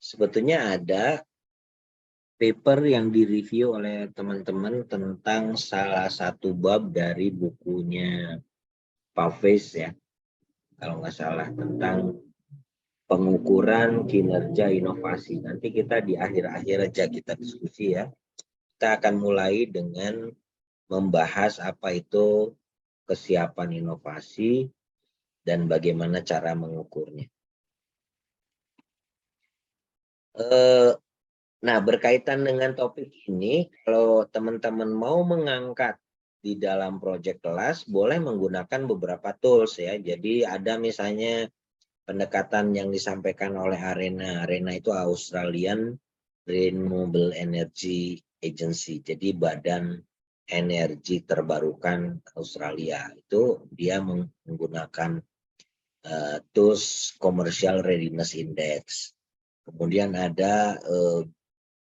sebetulnya ada paper yang direview oleh teman-teman tentang salah satu bab dari bukunya Pavez ya, kalau nggak salah, tentang pengukuran kinerja inovasi. Nanti kita di akhir-akhir aja kita diskusi ya. Kita akan mulai dengan membahas apa itu kesiapan inovasi dan bagaimana cara mengukurnya. Nah, berkaitan dengan topik ini, kalau teman-teman mau mengangkat di dalam project kelas, boleh menggunakan beberapa tools ya. Jadi ada misalnya pendekatan yang disampaikan oleh Arena. Arena itu Australian Renewable Energy Agency. Jadi badan energi terbarukan Australia. Itu dia menggunakan tools Commercial Readiness Index. Kemudian ada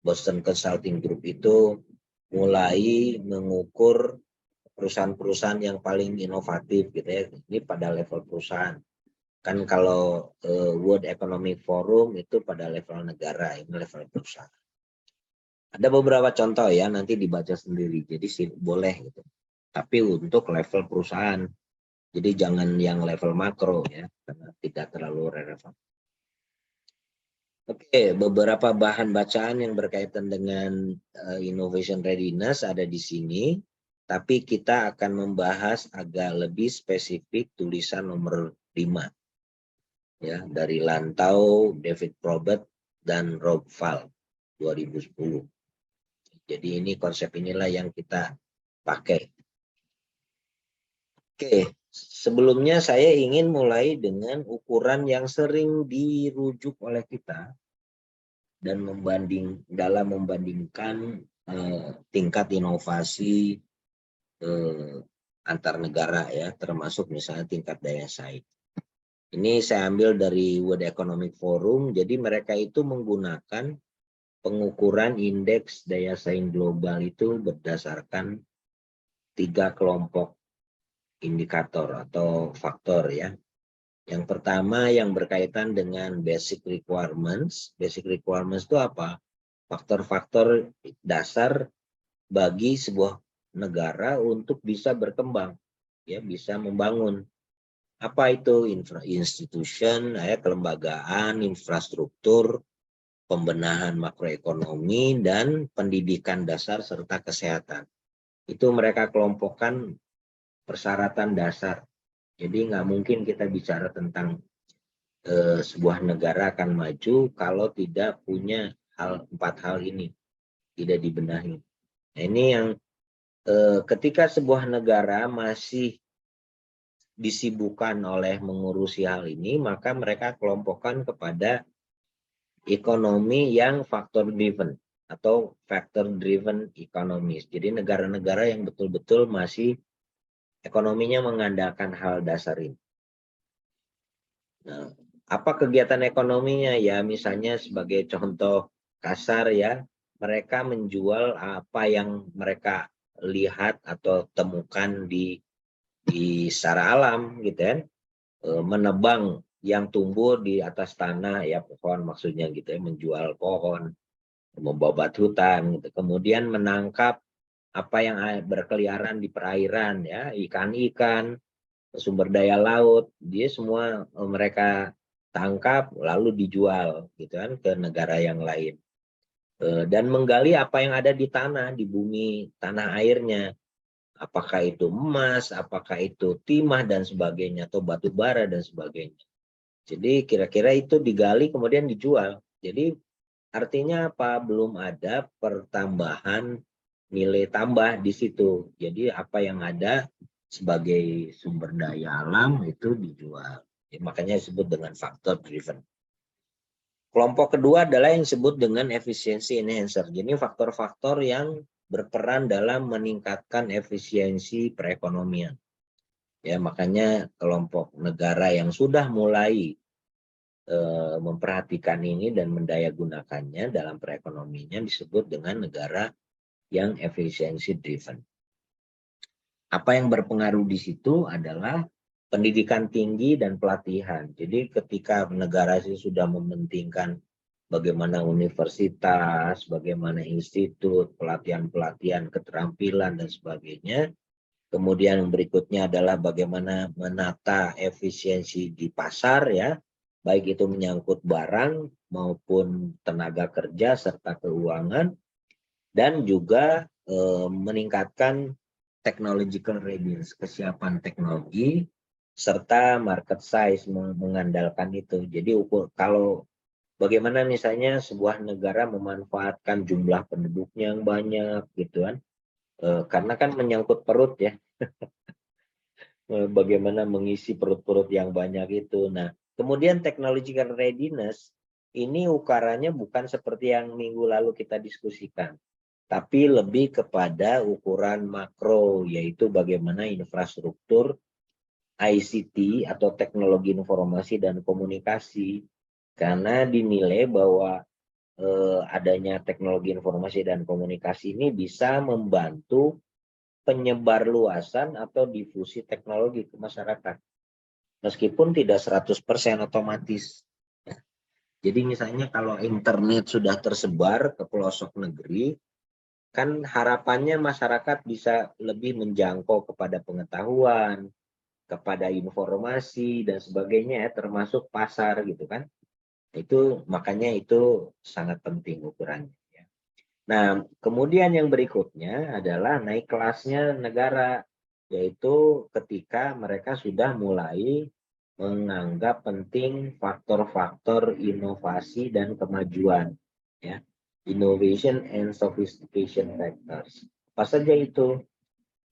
Boston Consulting Group itu mulai mengukur perusahaan-perusahaan yang paling inovatif gitu ya. Ini pada level perusahaan. Kan kalau World Economic Forum itu pada level negara, ini level perusahaan. Ada beberapa contoh ya, nanti dibaca sendiri. Jadi sih boleh gitu. Tapi untuk level perusahaan. Jadi jangan yang level makro ya, karena tidak terlalu relevan. Oke, beberapa bahan bacaan yang berkaitan dengan innovation readiness ada di sini, tapi kita akan membahas agak lebih spesifik tulisan nomor 5 ya, dari Lantau, David Probert dan Rob Val 2010. Jadi ini konsep inilah yang kita pakai. Oke, sebelumnya saya ingin mulai dengan ukuran yang sering dirujuk oleh kita dan dalam membandingkan tingkat inovasi antar negara ya, termasuk misalnya tingkat daya saing. Ini saya ambil dari World Economic Forum, jadi mereka itu menggunakan pengukuran indeks daya saing global itu berdasarkan 3 kelompok indikator atau faktor ya. Yang pertama yang berkaitan dengan basic requirements. Basic requirements itu apa? Faktor-faktor dasar bagi sebuah negara untuk bisa berkembang, ya, bisa membangun. Apa itu? Institution, ya, kelembagaan, infrastruktur, pembenahan makroekonomi, dan pendidikan dasar serta kesehatan. Itu mereka kelompokkan persyaratan dasar. Jadi nggak mungkin kita bicara tentang sebuah negara akan maju kalau tidak punya 4 hal ini, tidak dibenahi. Nah, ini yang ketika sebuah negara masih disibukkan oleh mengurusi hal ini, maka mereka kelompokkan kepada ekonomi yang factor driven atau factor driven economies. Jadi negara-negara yang betul-betul masih ekonominya mengandalkan hal dasar ini. Nah, apa kegiatan ekonominya ya? Misalnya sebagai contoh kasar ya, mereka menjual apa yang mereka lihat atau temukan di secara alam gitu kan. Menebang yang tumbuh di atas tanah ya, pohon maksudnya gitu ya, menjual pohon, membabat hutan gitu. Kemudian menangkap apa yang berkeliaran di perairan ya, ikan-ikan, sumber daya laut, dia semua mereka tangkap lalu dijual gitu kan ke negara yang lain. Dan menggali apa yang ada di tanah, di bumi, tanah airnya. Apakah itu emas, apakah itu timah dan sebagainya, atau batu bara dan sebagainya. Jadi kira-kira itu digali kemudian dijual. Jadi artinya apa? Belum ada pertambahan nilai tambah di situ. Jadi apa yang ada sebagai sumber daya alam itu dijual. Ya, makanya disebut dengan factor driven. Kelompok kedua adalah yang disebut dengan efficiency enhancer. Jadi faktor-faktor yang berperan dalam meningkatkan efisiensi perekonomian. Ya, makanya kelompok negara yang sudah mulai memperhatikan ini dan mendayagunakannya dalam perekonomiannya disebut dengan negara yang efisiensi driven. Apa yang berpengaruh di situ adalah pendidikan tinggi dan pelatihan. Jadi ketika negara sudah mementingkan bagaimana universitas, bagaimana institut, pelatihan-pelatihan keterampilan dan sebagainya. Kemudian berikutnya adalah bagaimana menata efisiensi di pasar ya, baik itu menyangkut barang maupun tenaga kerja serta keuangan, dan juga meningkatkan technological readiness, kesiapan teknologi, serta market size mengandalkan itu. Jadi kalau bagaimana misalnya sebuah negara memanfaatkan jumlah penduduknya yang banyak gitu kan, karena kan menyangkut perut ya, bagaimana mengisi perut-perut yang banyak itu. Nah, kemudian technological readiness ini ukurannya bukan seperti yang minggu lalu kita diskusikan, tapi lebih kepada ukuran makro, yaitu bagaimana infrastruktur ICT atau teknologi informasi dan komunikasi, karena dinilai bahwa adanya teknologi informasi dan komunikasi ini bisa membantu penyebar luasan atau difusi teknologi ke masyarakat, meskipun tidak 100% otomatis. Jadi misalnya kalau internet sudah tersebar ke pelosok negeri, kan harapannya masyarakat bisa lebih menjangkau kepada pengetahuan, kepada informasi dan sebagainya ya, termasuk pasar gitu kan. Itu makanya itu sangat penting ukurannya ya. Nah, kemudian yang berikutnya adalah naik kelasnya negara, yaitu ketika mereka sudah mulai menganggap penting faktor-faktor inovasi dan kemajuan ya. Innovation and sophistication factors. Apa saja itu?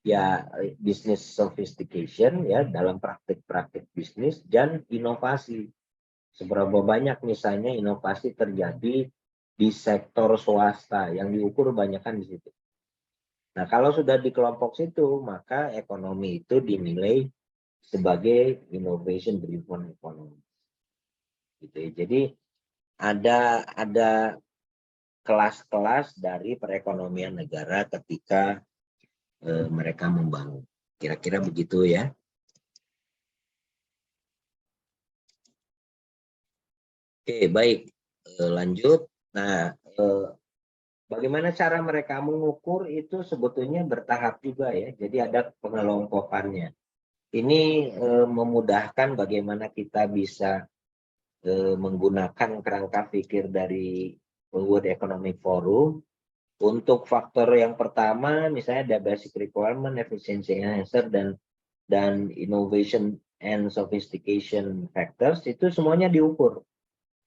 Ya, business sophistication ya dalam praktik-praktik bisnis, dan inovasi. Seberapa banyak misalnya inovasi terjadi di sektor swasta yang diukur banyakkan di situ. Nah, kalau sudah di kelompok situ, maka ekonomi itu dinilai sebagai innovation driven economy. Gitu ya. Jadi ada kelas-kelas dari perekonomian negara ketika mereka membangun. Kira-kira begitu ya. Oke, baik. Lanjut. Nah, bagaimana cara mereka mengukur itu sebetulnya bertahap juga ya. Jadi ada pengelompokannya. Ini memudahkan bagaimana kita bisa menggunakan kerangka pikir dari World Economic Forum. Untuk faktor yang pertama, misalnya ada basic requirement, efficiency enhancer, dan innovation and sophistication factors, itu semuanya diukur.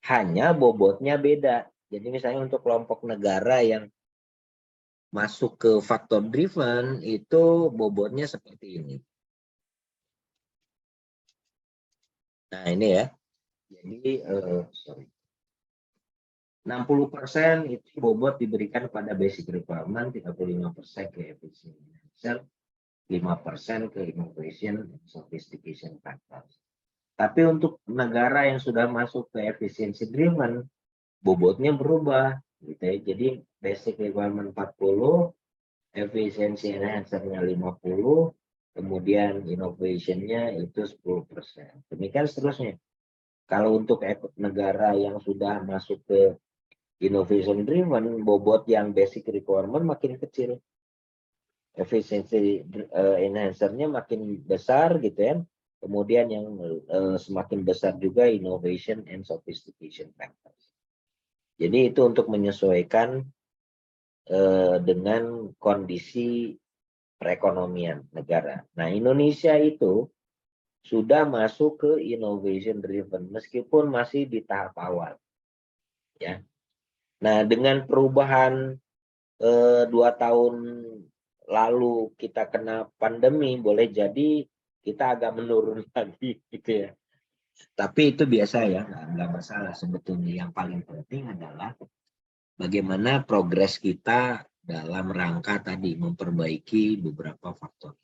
Hanya bobotnya beda. Jadi misalnya untuk kelompok negara yang masuk ke faktor driven, itu bobotnya seperti ini. Nah ini ya, jadi 60% itu bobot diberikan pada basic requirement, 35% ke efficiency, 5% ke innovation and sophistication factors. Tapi untuk negara yang sudah masuk ke efficiency driven, bobotnya berubah. Gitu ya. Jadi basic requirement 40, efficiency enhancer-nya 50, kemudian innovation-nya itu 10%. Demikian seterusnya. Kalau untuk negara yang sudah masuk ke innovation driven, bobot yang basic requirement makin kecil. Efficiency enhancer-nya makin besar gitu ya. Kemudian yang semakin besar juga innovation and sophistication factors. Jadi itu untuk menyesuaikan dengan kondisi perekonomian negara. Nah, Indonesia itu sudah masuk ke innovation driven meskipun masih di tahap awal. Ya. Nah, dengan perubahan 2 tahun lalu kita kena pandemi, boleh jadi kita agak menurun lagi gitu ya. Tapi itu biasa ya, nggak masalah sebetulnya. Yang paling penting adalah bagaimana progres kita dalam rangka tadi memperbaiki beberapa faktor.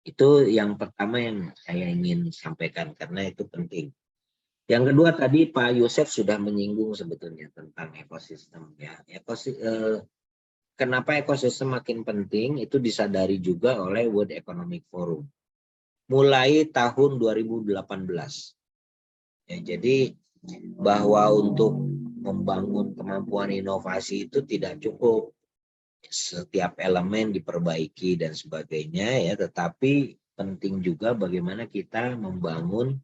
Itu yang pertama yang saya ingin sampaikan karena itu penting. Yang kedua tadi Pak Yosef sudah menyinggung sebetulnya tentang ekosistem ya. Kenapa ekosistem makin penting itu disadari juga oleh World Economic Forum mulai tahun 2018. Ya, jadi bahwa untuk membangun kemampuan inovasi itu tidak cukup setiap elemen diperbaiki dan sebagainya ya, tetapi penting juga bagaimana kita membangun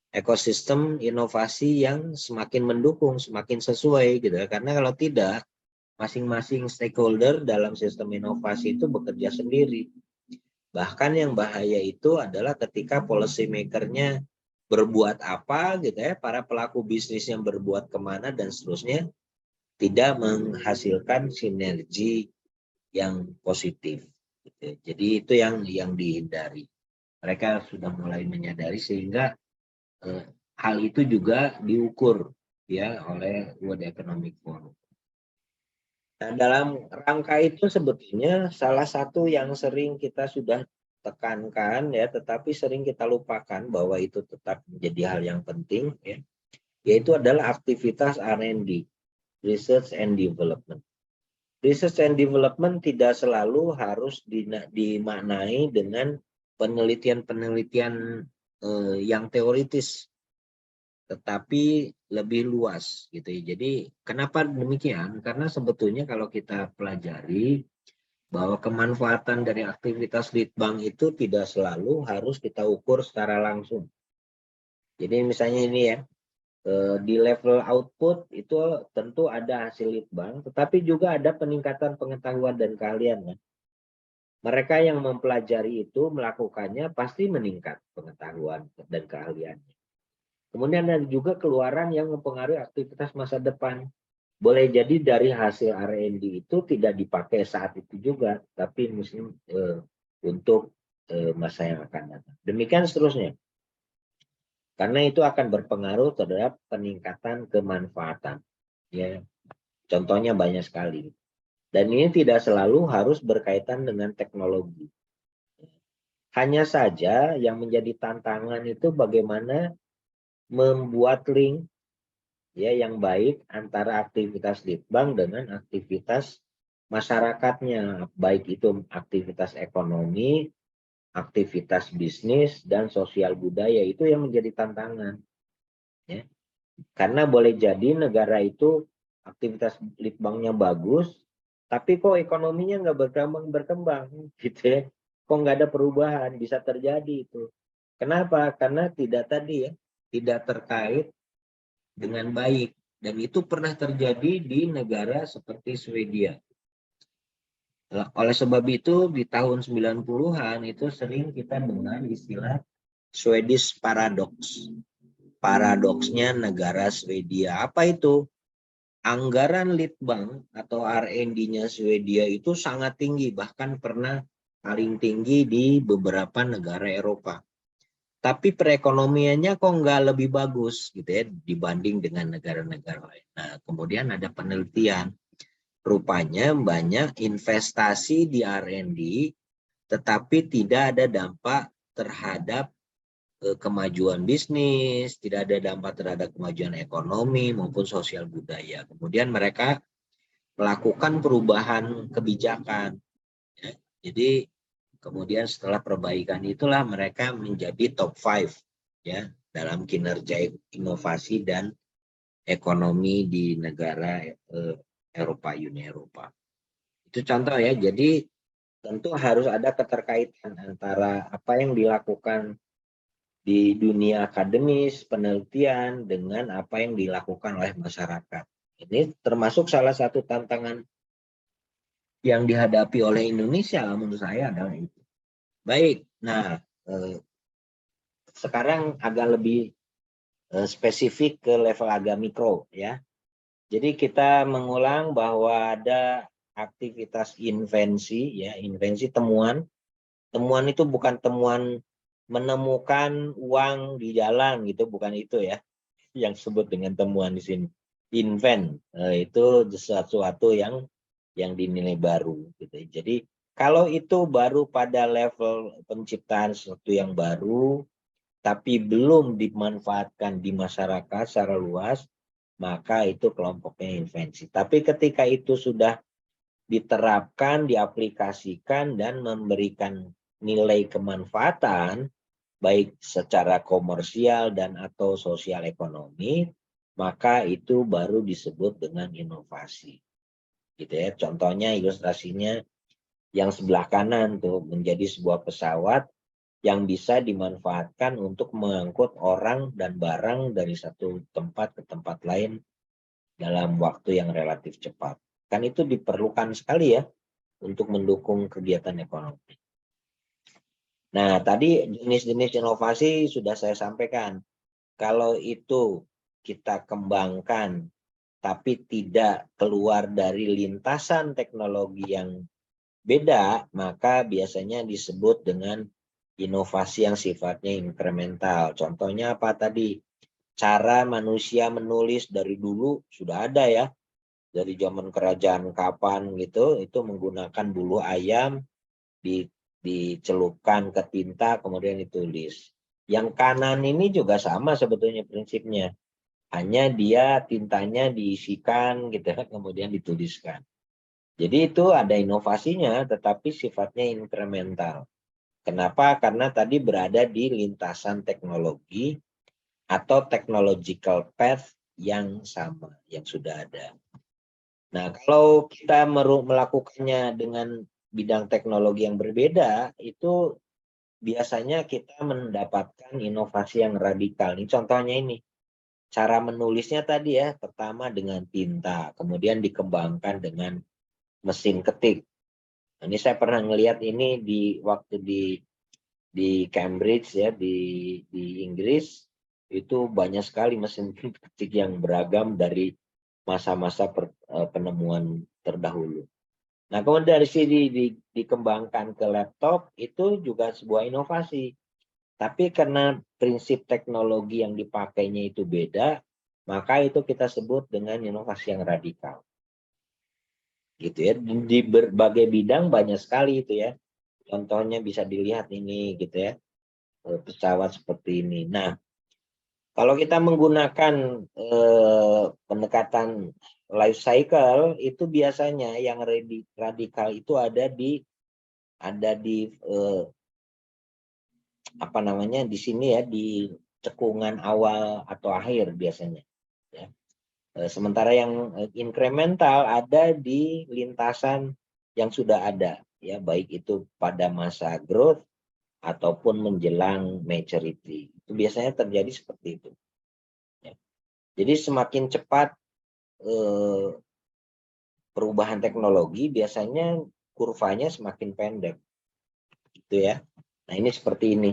ekosistem inovasi yang semakin mendukung, semakin sesuai gitu ya. Karena kalau tidak, masing-masing stakeholder dalam sistem inovasi itu bekerja sendiri. Bahkan yang bahaya itu adalah ketika policy maker-nya berbuat apa gitu ya, para pelaku bisnis yang berbuat kemana dan seterusnya, tidak menghasilkan sinergi yang positif. Gitu. Jadi itu yang dihindari. Mereka sudah mulai menyadari sehingga hal itu juga diukur ya oleh World Economic Forum. Nah, dalam rangka itu sebetulnya salah satu yang sering kita sudah tekankan ya, tetapi sering kita lupakan bahwa itu tetap menjadi hal yang penting ya, yaitu adalah aktivitas R&D, Research and Development. Research and Development tidak selalu harus dimaknai dengan penelitian-penelitian yang teoritis, tetapi lebih luas gitu ya. Jadi kenapa demikian? Karena sebetulnya kalau kita pelajari bahwa kemanfaatan dari aktivitas litbang itu tidak selalu harus kita ukur secara langsung. Jadi misalnya ini ya, di level output itu tentu ada hasil litbang, tetapi juga ada peningkatan pengetahuan dan keahlian. Mereka yang mempelajari itu melakukannya pasti meningkat pengetahuan dan keahliannya. Kemudian ada juga keluaran yang mempengaruhi aktivitas masa depan. Boleh jadi dari hasil R&D itu tidak dipakai saat itu juga, tapi mungkin untuk masa yang akan datang. Demikian seterusnya. Karena itu akan berpengaruh terhadap peningkatan kemanfaatan. Ya, contohnya banyak sekali. Dan ini tidak selalu harus berkaitan dengan teknologi. Hanya saja yang menjadi tantangan itu bagaimana membuat link ya yang baik antara aktivitas litbang dengan aktivitas masyarakatnya, baik itu aktivitas ekonomi, aktivitas bisnis dan sosial budaya, itu yang menjadi tantangan ya. Karena boleh jadi negara itu aktivitas litbangnya bagus, tapi kok ekonominya nggak berkembang gitu ya, kok nggak ada perubahan, bisa terjadi itu. Kenapa? Karena tidak tadi ya, tidak terkait dengan baik. Dan itu pernah terjadi di negara seperti Swedia. Oleh sebab itu di tahun 90-an itu sering kita dengar istilah Swedish Paradox. Paradoksnya negara Swedia. Apa itu? Anggaran litbang atau R&D-nya Swedia itu sangat tinggi, bahkan pernah paling tinggi di beberapa negara Eropa. Tapi perekonomiannya kok nggak lebih bagus gitu ya dibanding dengan negara-negara lain. Nah, kemudian ada penelitian. Rupanya banyak investasi di R&D, tetapi tidak ada dampak terhadap kemajuan bisnis, tidak ada dampak terhadap kemajuan ekonomi maupun sosial budaya. Kemudian mereka melakukan perubahan kebijakan. Ya. Jadi kemudian setelah perbaikan itulah mereka menjadi top 5 ya dalam kinerja inovasi dan ekonomi di negara Eropa, Uni Eropa. Itu contoh ya. Jadi tentu harus ada keterkaitan antara apa yang dilakukan di dunia akademis, penelitian dengan apa yang dilakukan oleh masyarakat. Ini termasuk salah satu tantangan yang dihadapi oleh Indonesia menurut saya adalah itu. Baik, nah sekarang agak lebih spesifik ke level agak mikro ya. Jadi kita mengulang bahwa ada aktivitas invensi ya, invensi temuan. Temuan itu bukan temuan menemukan uang di jalan gitu, bukan itu ya. Yang disebut dengan temuan di sini. Invent itu sesuatu yang dinilai baru gitu. Jadi kalau itu baru pada level penciptaan sesuatu yang baru tapi belum dimanfaatkan di masyarakat secara luas, maka itu kelompoknya invensi. Tapi ketika itu sudah diterapkan, diaplikasikan dan memberikan nilai kemanfaatan baik secara komersial dan atau sosial ekonomi, maka itu baru disebut dengan inovasi. Gitu ya. Contohnya ilustrasinya yang sebelah kanan tuh menjadi sebuah pesawat yang bisa dimanfaatkan untuk mengangkut orang dan barang dari satu tempat ke tempat lain dalam waktu yang relatif cepat. Kan itu diperlukan sekali ya untuk mendukung kegiatan ekonomi. Nah, tadi jenis-jenis inovasi sudah saya sampaikan. Kalau itu kita kembangkan tapi tidak keluar dari lintasan teknologi yang beda, maka biasanya disebut dengan inovasi yang sifatnya inkremental. Contohnya apa tadi? Cara manusia menulis dari dulu sudah ada ya. Dari zaman kerajaan kapan gitu, itu menggunakan bulu ayam, dicelupkan ke tinta, kemudian ditulis. Yang kanan ini juga sama sebetulnya prinsipnya. Hanya dia tintanya diisikan gitu, kemudian dituliskan. Jadi itu ada inovasinya, tetapi sifatnya inkremental. Kenapa? Karena tadi berada di lintasan teknologi atau technological path yang sama, yang sudah ada. Nah, kalau kita melakukannya dengan bidang teknologi yang berbeda, itu biasanya kita mendapatkan inovasi yang radikal. Ini contohnya ini. Cara menulisnya tadi ya, pertama dengan tinta, kemudian dikembangkan dengan mesin ketik. Ini saya pernah ngelihat ini di waktu di Cambridge ya, di Inggris, itu banyak sekali mesin ketik yang beragam dari masa-masa penemuan terdahulu. Nah, kemudian dari sini dikembangkan ke laptop, itu juga sebuah inovasi. Tapi karena prinsip teknologi yang dipakainya itu beda, maka itu kita sebut dengan inovasi yang radikal. Gitu ya. Di berbagai bidang banyak sekali itu ya. Contohnya bisa dilihat ini gitu ya. Pesawat seperti ini. Nah, kalau kita menggunakan pendekatan life cycle, itu biasanya yang radikal itu ada di apa namanya, di sini ya, di cekungan awal atau akhir biasanya ya. Sementara yang inkremental ada di lintasan yang sudah ada ya, baik itu pada masa growth ataupun menjelang maturity. Itu biasanya terjadi seperti itu ya. Jadi semakin cepat perubahan teknologi, biasanya kurvanya semakin pendek gitu ya. Nah, ini seperti ini.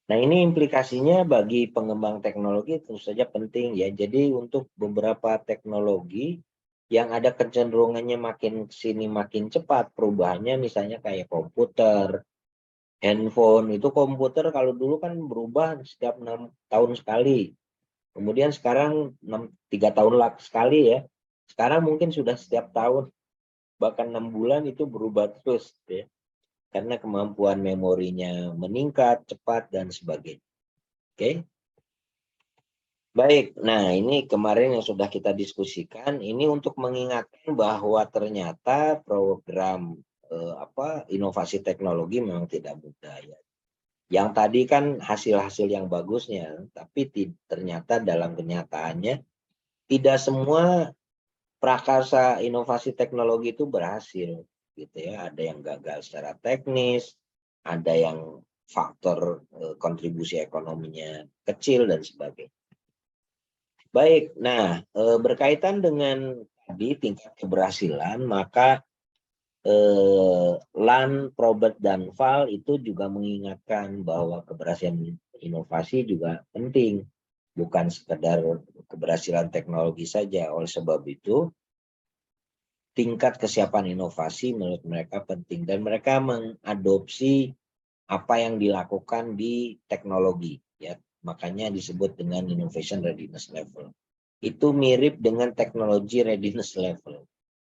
Nah, ini implikasinya bagi pengembang teknologi tentu saja penting ya. Jadi untuk beberapa teknologi yang ada kecenderungannya makin sini makin cepat perubahannya, misalnya kayak komputer, handphone. Itu komputer kalau dulu kan berubah setiap 6 tahun sekali. Kemudian sekarang 3 tahun sekali ya. Sekarang mungkin sudah setiap tahun, bahkan 6 bulan itu berubah terus ya. Karena kemampuan memorinya meningkat cepat dan sebagainya. Oke. Baik, nah ini kemarin yang sudah kita diskusikan, ini untuk mengingatkan bahwa ternyata program inovasi teknologi memang tidak mudah ya. Yang tadi kan hasil-hasil yang bagusnya, tapi ternyata dalam kenyataannya tidak semua prakarsa inovasi teknologi itu berhasil gitu ya. Ada yang gagal secara teknis, ada yang faktor kontribusi ekonominya kecil dan sebagainya. Baik, nah berkaitan dengan tadi tingkat keberhasilan, maka Land, Probert, dan Val itu juga mengingatkan bahwa keberhasilan inovasi juga penting, bukan sekedar keberhasilan teknologi saja. Oleh sebab itu, tingkat kesiapan inovasi menurut mereka penting, dan mereka mengadopsi apa yang dilakukan di teknologi ya, makanya disebut dengan innovation readiness level. Itu mirip dengan teknologi readiness level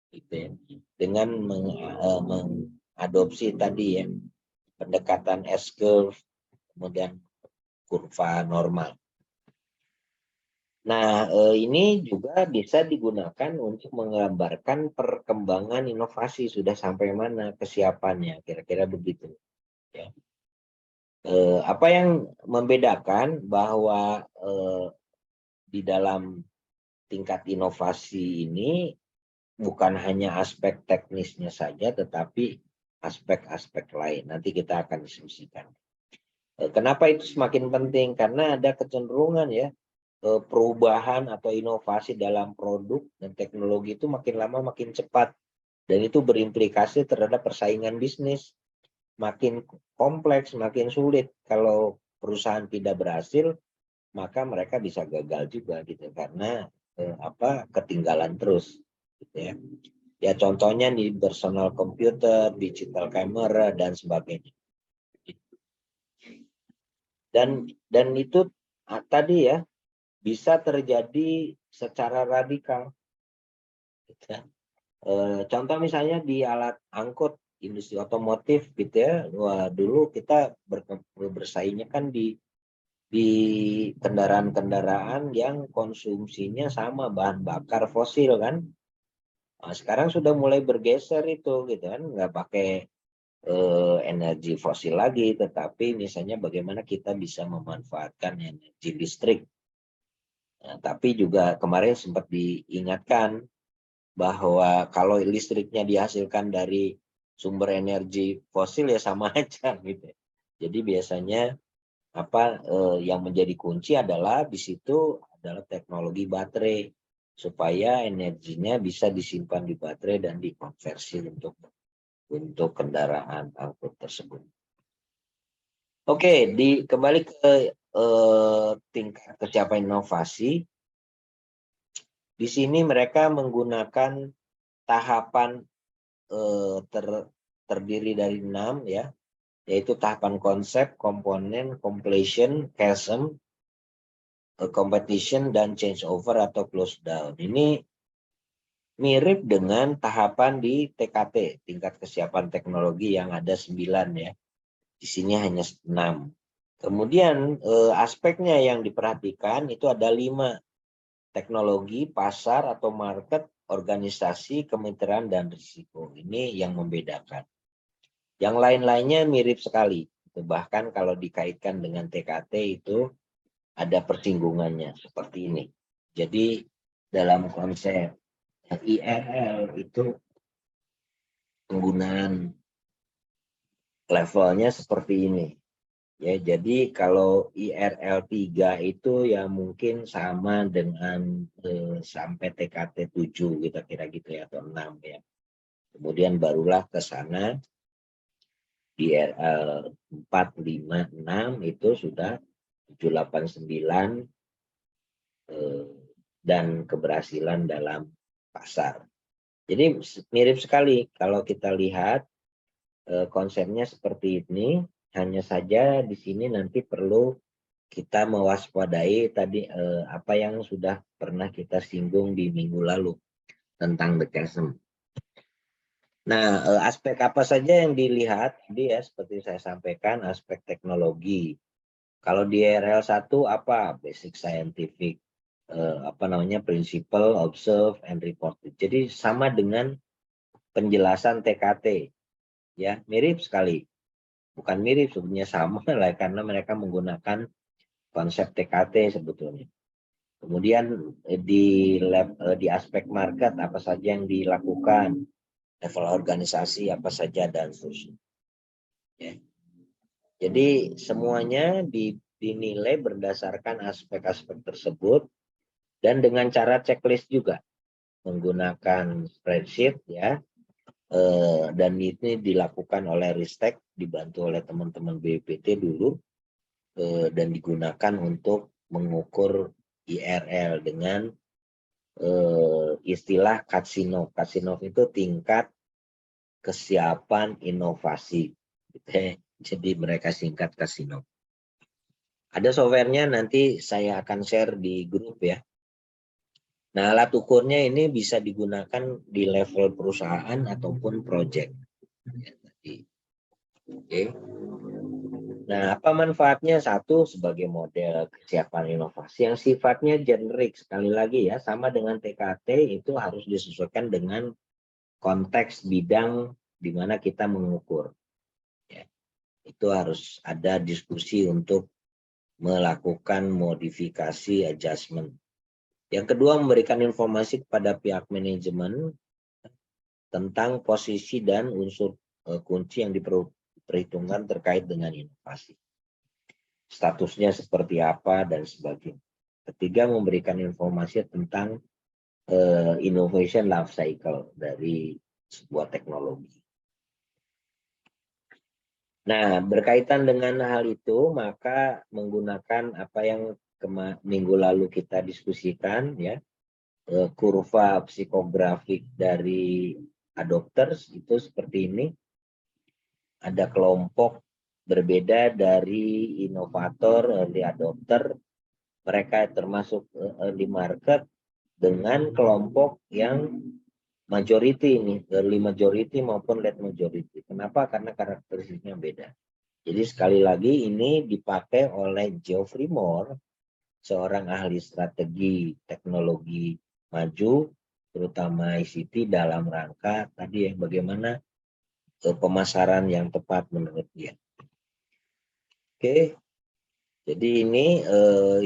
gitu ya, dengan mengadopsi tadi ya pendekatan S-curve, kemudian kurva normal. Nah, ini juga bisa digunakan untuk menggambarkan perkembangan inovasi sudah sampai mana kesiapannya, kira-kira begitu. Ya. Apa yang membedakan bahwa di dalam tingkat inovasi ini bukan hanya aspek teknisnya saja, tetapi aspek-aspek lain. Nanti kita akan diskusikan. Kenapa itu semakin penting? Karena ada kecenderungan ya, perubahan atau inovasi dalam produk dan teknologi itu makin lama makin cepat. Dan itu berimplikasi terhadap persaingan bisnis. Makin kompleks, makin sulit. Kalau perusahaan tidak berhasil, maka mereka bisa gagal juga gitu. Karena ketinggalan terus. Gitu ya. Ya contohnya di personal computer, digital camera dan sebagainya. Dan itu tadi ya bisa terjadi secara radikal. Gitu ya. Contoh misalnya di alat angkut industri otomotif gitu ya. Wah, dulu kita bersaingnya kan di kendaraan-kendaraan yang konsumsinya sama bahan bakar fosil kan. Nah, sekarang sudah mulai bergeser itu gitu kan, nggak pakai energi fosil lagi, tetapi misalnya bagaimana kita bisa memanfaatkan energi listrik. Nah, tapi juga kemarin sempat diingatkan bahwa kalau listriknya dihasilkan dari sumber energi fosil ya sama aja gitu. Jadi biasanya yang menjadi kunci adalah di situ adalah teknologi baterai supaya energinya bisa disimpan di baterai dan dikonversi untuk kendaraan angkut tersebut. Oke, kembali ke tingkat kesiapan inovasi. Di sini mereka menggunakan tahapan terdiri dari 6 ya, yaitu tahapan konsep, komponen, completion, chasm, competition, dan change over atau close down. Ini mirip dengan tahapan di TKT, tingkat kesiapan teknologi yang ada 9 ya. Di sini hanya 6. Kemudian aspeknya yang diperhatikan itu ada 5. Teknologi, pasar atau market, organisasi, kemitraan, dan risiko. Ini yang membedakan. Yang lain-lainnya mirip sekali. Bahkan kalau dikaitkan dengan TKT itu ada persinggungannya seperti ini. Jadi dalam konsep IRL itu penggunaan levelnya seperti ini. Ya, jadi kalau IRL 3 itu ya mungkin sama dengan sampai TKT 7 kita kira gitu ya, atau 6 ya. Kemudian barulah ke sana IRL 4, 5, 6 itu sudah 7, 8, 9 dan keberhasilan dalam pasar. Jadi mirip sekali kalau kita lihat konsepnya seperti ini. Hanya saja di sini nanti perlu kita mewaspadai tadi apa yang sudah pernah kita singgung di minggu lalu tentang the chasm. Nah, aspek apa saja yang dilihat tadi ya seperti saya sampaikan, aspek teknologi. Kalau di RL 1 apa? Basic scientific, principle, observe, and report. Jadi sama dengan penjelasan TKT. Ya, mirip sekali. Bukan mirip, sebenarnya sama lah karena mereka menggunakan konsep TKT sebetulnya. Kemudian di aspek market apa saja yang dilakukan, level organisasi apa saja dan seterusnya. Ya. Jadi semuanya dinilai berdasarkan aspek-aspek tersebut dan dengan cara checklist juga menggunakan spreadsheet ya. Dan ini dilakukan oleh Ristek dibantu oleh teman-teman BPT dulu dan digunakan untuk mengukur IRL dengan istilah Katsinov. Katsinov itu tingkat kesiapan inovasi. Jadi mereka singkat Katsinov. Ada softwarenya nanti saya akan share di grup ya. Nah, alat ukurnya ini bisa digunakan di level perusahaan ataupun project. Oke. Nah, apa manfaatnya? Satu, sebagai model kesiapan inovasi yang sifatnya generik. Sekali lagi ya, sama dengan TKT itu harus disesuaikan dengan konteks bidang di mana kita mengukur. Ya. Itu harus ada diskusi untuk melakukan modifikasi adjustment. Yang kedua, memberikan informasi kepada pihak manajemen tentang posisi dan unsur kunci yang diperhitungkan terkait dengan inovasi. Statusnya seperti apa dan sebagainya. Ketiga, memberikan informasi tentang innovation life cycle dari sebuah teknologi. Nah, berkaitan dengan hal itu, maka menggunakan apa yang minggu lalu kita diskusikan, ya, kurva psikografik dari adopters itu seperti ini. Ada kelompok berbeda dari inovator, early adopter, mereka termasuk early market, dengan kelompok yang majority ini, early majority maupun late majority. Kenapa? Karena karakteristiknya beda. Jadi sekali lagi ini dipakai oleh Geoffrey Moore, seorang ahli strategi teknologi maju, terutama ICT, dalam rangka tadi bagaimana pemasaran yang tepat menurut dia. Oke, jadi ini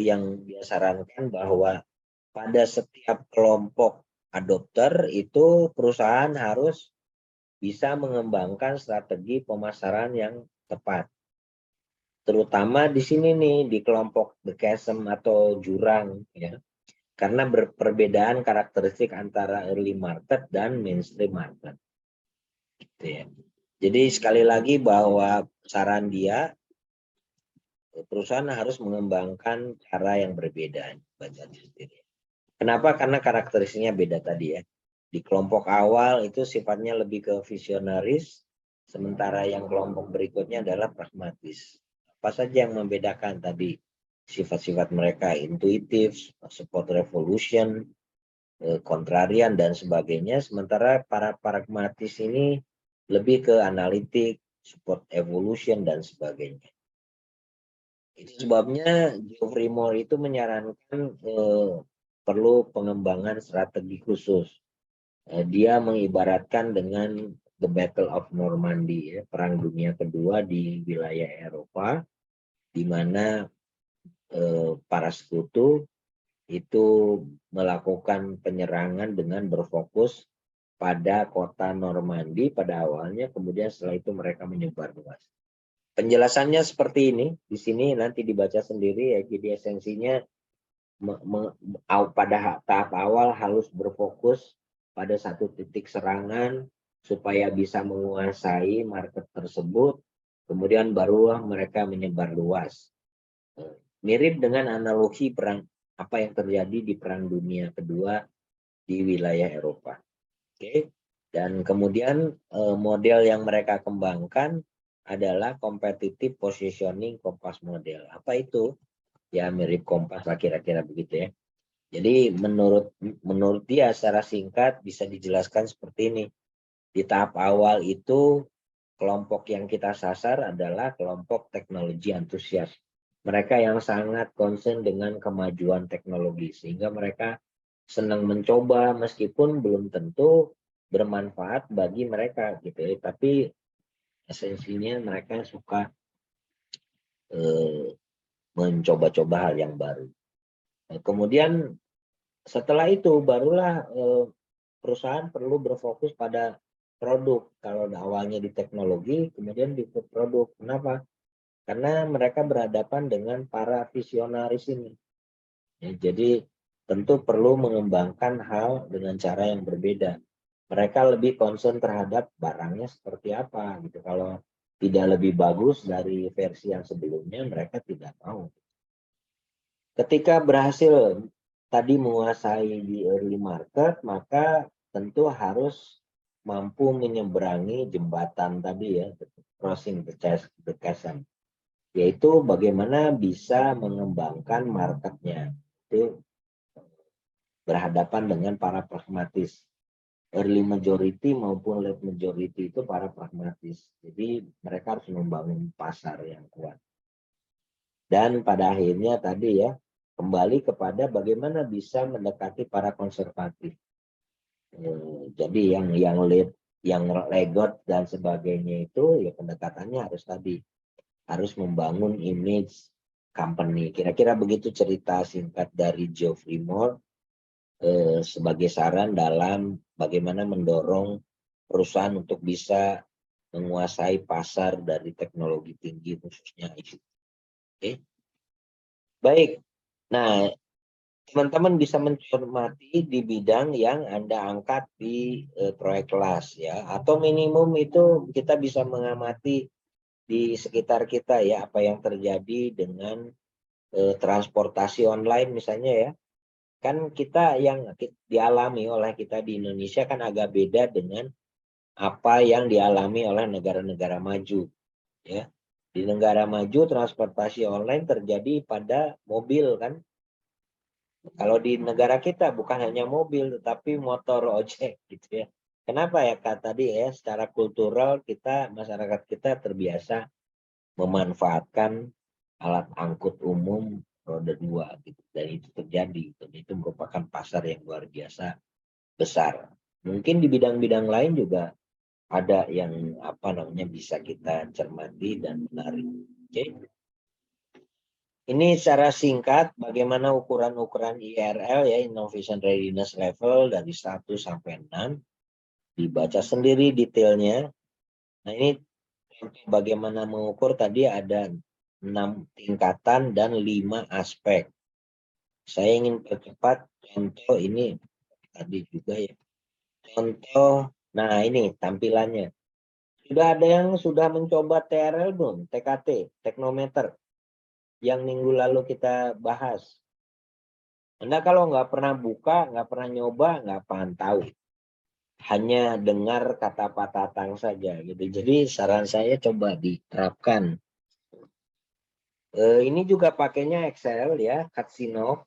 yang dia sarankan bahwa pada setiap kelompok adopter itu perusahaan harus bisa mengembangkan strategi pemasaran yang tepat. Terutama di sini nih, di kelompok the chasm atau jurang, ya. Karena perbedaan karakteristik antara early market dan mainstream market. Gitu ya. Jadi sekali lagi bahwa saran dia, perusahaan harus mengembangkan cara yang berbeda. Kenapa? Karena karakteristiknya beda tadi ya. Di kelompok awal itu sifatnya lebih ke visionaris, sementara yang kelompok berikutnya adalah pragmatis. Apa saja yang membedakan tadi? Sifat-sifat mereka intuitif, support revolution, kontrarian, dan sebagainya. Sementara para pragmatis ini lebih ke analitik, support evolution, dan sebagainya. Itu sebabnya Geoffrey Moore itu menyarankan perlu pengembangan strategi khusus. Dia mengibaratkan dengan The Battle of Normandy, ya, Perang Dunia Kedua di wilayah Eropa, di mana para sekutu itu melakukan penyerangan dengan berfokus pada kota Normandy pada awalnya, kemudian setelah itu mereka menyebar luas. Penjelasannya seperti ini, di sini nanti dibaca sendiri ya, jadi esensinya pada tahap awal harus berfokus pada satu titik serangan supaya bisa menguasai market tersebut, kemudian barulah mereka menyebar luas. Mirip dengan analogi perang apa yang terjadi di Perang Dunia Kedua di wilayah Eropa. Oke. Dan kemudian model yang mereka kembangkan adalah competitive positioning kompas model. Apa itu? Ya mirip kompas lah kira-kira begitu ya. Jadi menurut dia secara singkat bisa dijelaskan seperti ini. Di tahap awal itu kelompok yang kita sasar adalah kelompok teknologi antusias. Mereka yang sangat concern dengan kemajuan teknologi sehingga mereka senang mencoba meskipun belum tentu bermanfaat bagi mereka gitu ya. Tapi esensinya mereka suka mencoba-coba hal yang baru. Kemudian setelah itu barulah perusahaan perlu berfokus pada produk. Kalau awalnya di teknologi, kemudian di produk. Kenapa? Karena mereka berhadapan dengan para visionaris ini. Ya, jadi tentu perlu mengembangkan hal dengan cara yang berbeda. Mereka lebih concern terhadap barangnya seperti apa gitu. Kalau tidak lebih bagus dari versi yang sebelumnya, mereka tidak mau. Ketika berhasil tadi menguasai di early market, maka tentu harus mampu menyeberangi jembatan tadi ya, crossing the chasm, yaitu bagaimana bisa mengembangkan marketnya. Itu berhadapan dengan para pragmatis. Early majority maupun late majority itu para pragmatis. Jadi mereka harus membangun pasar yang kuat. Dan pada akhirnya tadi ya, kembali kepada bagaimana bisa mendekati para konservatif. Jadi yang lead, yang legot dan sebagainya itu ya pendekatannya harus tadi. Harus membangun image company. Kira-kira begitu cerita singkat dari Geoffrey Moore sebagai saran dalam bagaimana mendorong perusahaan untuk bisa menguasai pasar dari teknologi tinggi khususnya ICT. Oke. Baik. Nah, teman-teman bisa mencermati di bidang yang Anda angkat di proyek kelas ya, atau minimum itu kita bisa mengamati di sekitar kita ya, apa yang terjadi dengan transportasi online misalnya ya. Kan kita yang dialami oleh kita di Indonesia kan agak beda dengan apa yang dialami oleh negara-negara maju ya. Di negara maju transportasi online terjadi pada mobil kan. Kalau di negara kita bukan hanya mobil tetapi motor ojek gitu ya. Kenapa ya Kak tadi ya, secara kultural kita, masyarakat kita terbiasa memanfaatkan alat angkut umum roda 2 gitu, dan itu terjadi, dan itu merupakan pasar yang luar biasa besar. Mungkin di bidang-bidang lain juga ada yang bisa kita cermati dan menarik. Oke. Ini secara singkat bagaimana ukuran-ukuran IRL ya, Innovation Readiness Level dari 1 sampai 6. Dibaca sendiri detailnya. Nah, ini bagaimana mengukur tadi ada 6 tingkatan dan 5 aspek. Saya ingin percepat contoh ini tadi juga ya. Contoh, nah ini tampilannya. Sudah ada yang sudah mencoba TRL belum? TKT, teknometer, yang minggu lalu kita bahas. Anda kalau nggak pernah buka, nggak pernah nyoba, nggak paham tahu. Hanya dengar kata Pak Tatang saja gitu. Jadi saran saya coba diterapkan. Ini juga pakainya Excel ya, Katsinov.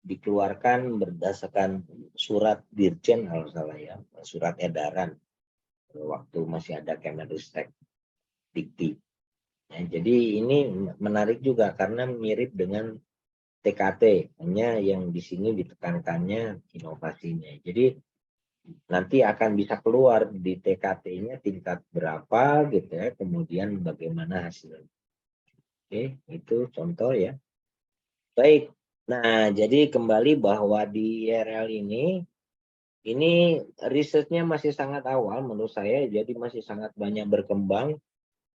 Dikeluarkan berdasarkan surat Dirjen kalau salah ya, surat edaran waktu masih ada Kemenristek Dikti. Nah, jadi ini menarik juga karena mirip dengan TKT, hanya yang di sini ditekankannya inovasinya. Jadi nanti akan bisa keluar di TKT-nya tingkat berapa gitu ya, kemudian bagaimana hasilnya. Oke, itu contoh ya. Baik. Nah, jadi kembali bahwa di IRL ini risetnya masih sangat awal menurut saya, jadi masih sangat banyak berkembang.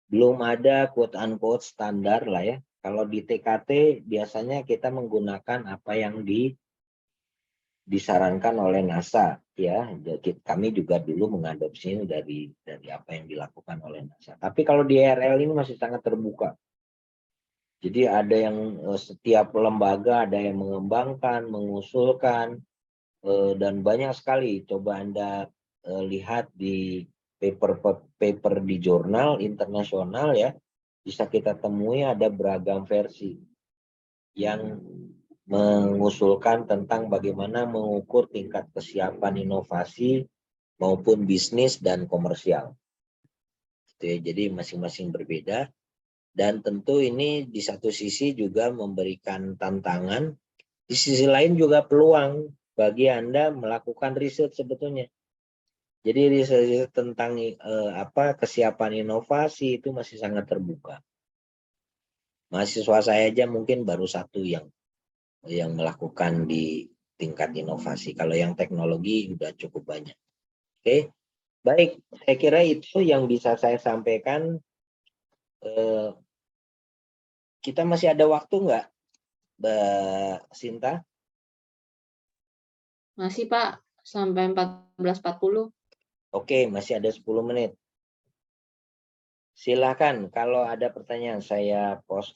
Belum ada quote unquote standar lah ya. Kalau di TKT biasanya kita menggunakan apa yang disarankan oleh NASA ya. Jadi kami juga dulu mengadopsi dari apa yang dilakukan oleh NASA. Tapi kalau di IRL ini masih sangat terbuka. Jadi ada yang setiap lembaga ada yang mengembangkan, mengusulkan, dan banyak sekali. Coba Anda lihat di paper di jurnal internasional ya, bisa kita temui ada beragam versi yang mengusulkan tentang bagaimana mengukur tingkat kesiapan inovasi maupun bisnis dan komersial. Jadi masing-masing berbeda. Dan tentu ini di satu sisi juga memberikan tantangan, di sisi lain juga peluang bagi Anda melakukan riset sebetulnya. Jadi riset tentang kesiapan inovasi itu masih sangat terbuka. Mahasiswa saya aja mungkin baru satu yang melakukan di tingkat inovasi. Kalau yang teknologi sudah cukup banyak. Oke, baik. Saya kira itu yang bisa saya sampaikan. Kita masih ada waktu nggak, Mbak Sinta? Masih Pak, sampai 14.40. Oke, masih ada 10 menit. Silakan kalau ada pertanyaan, saya post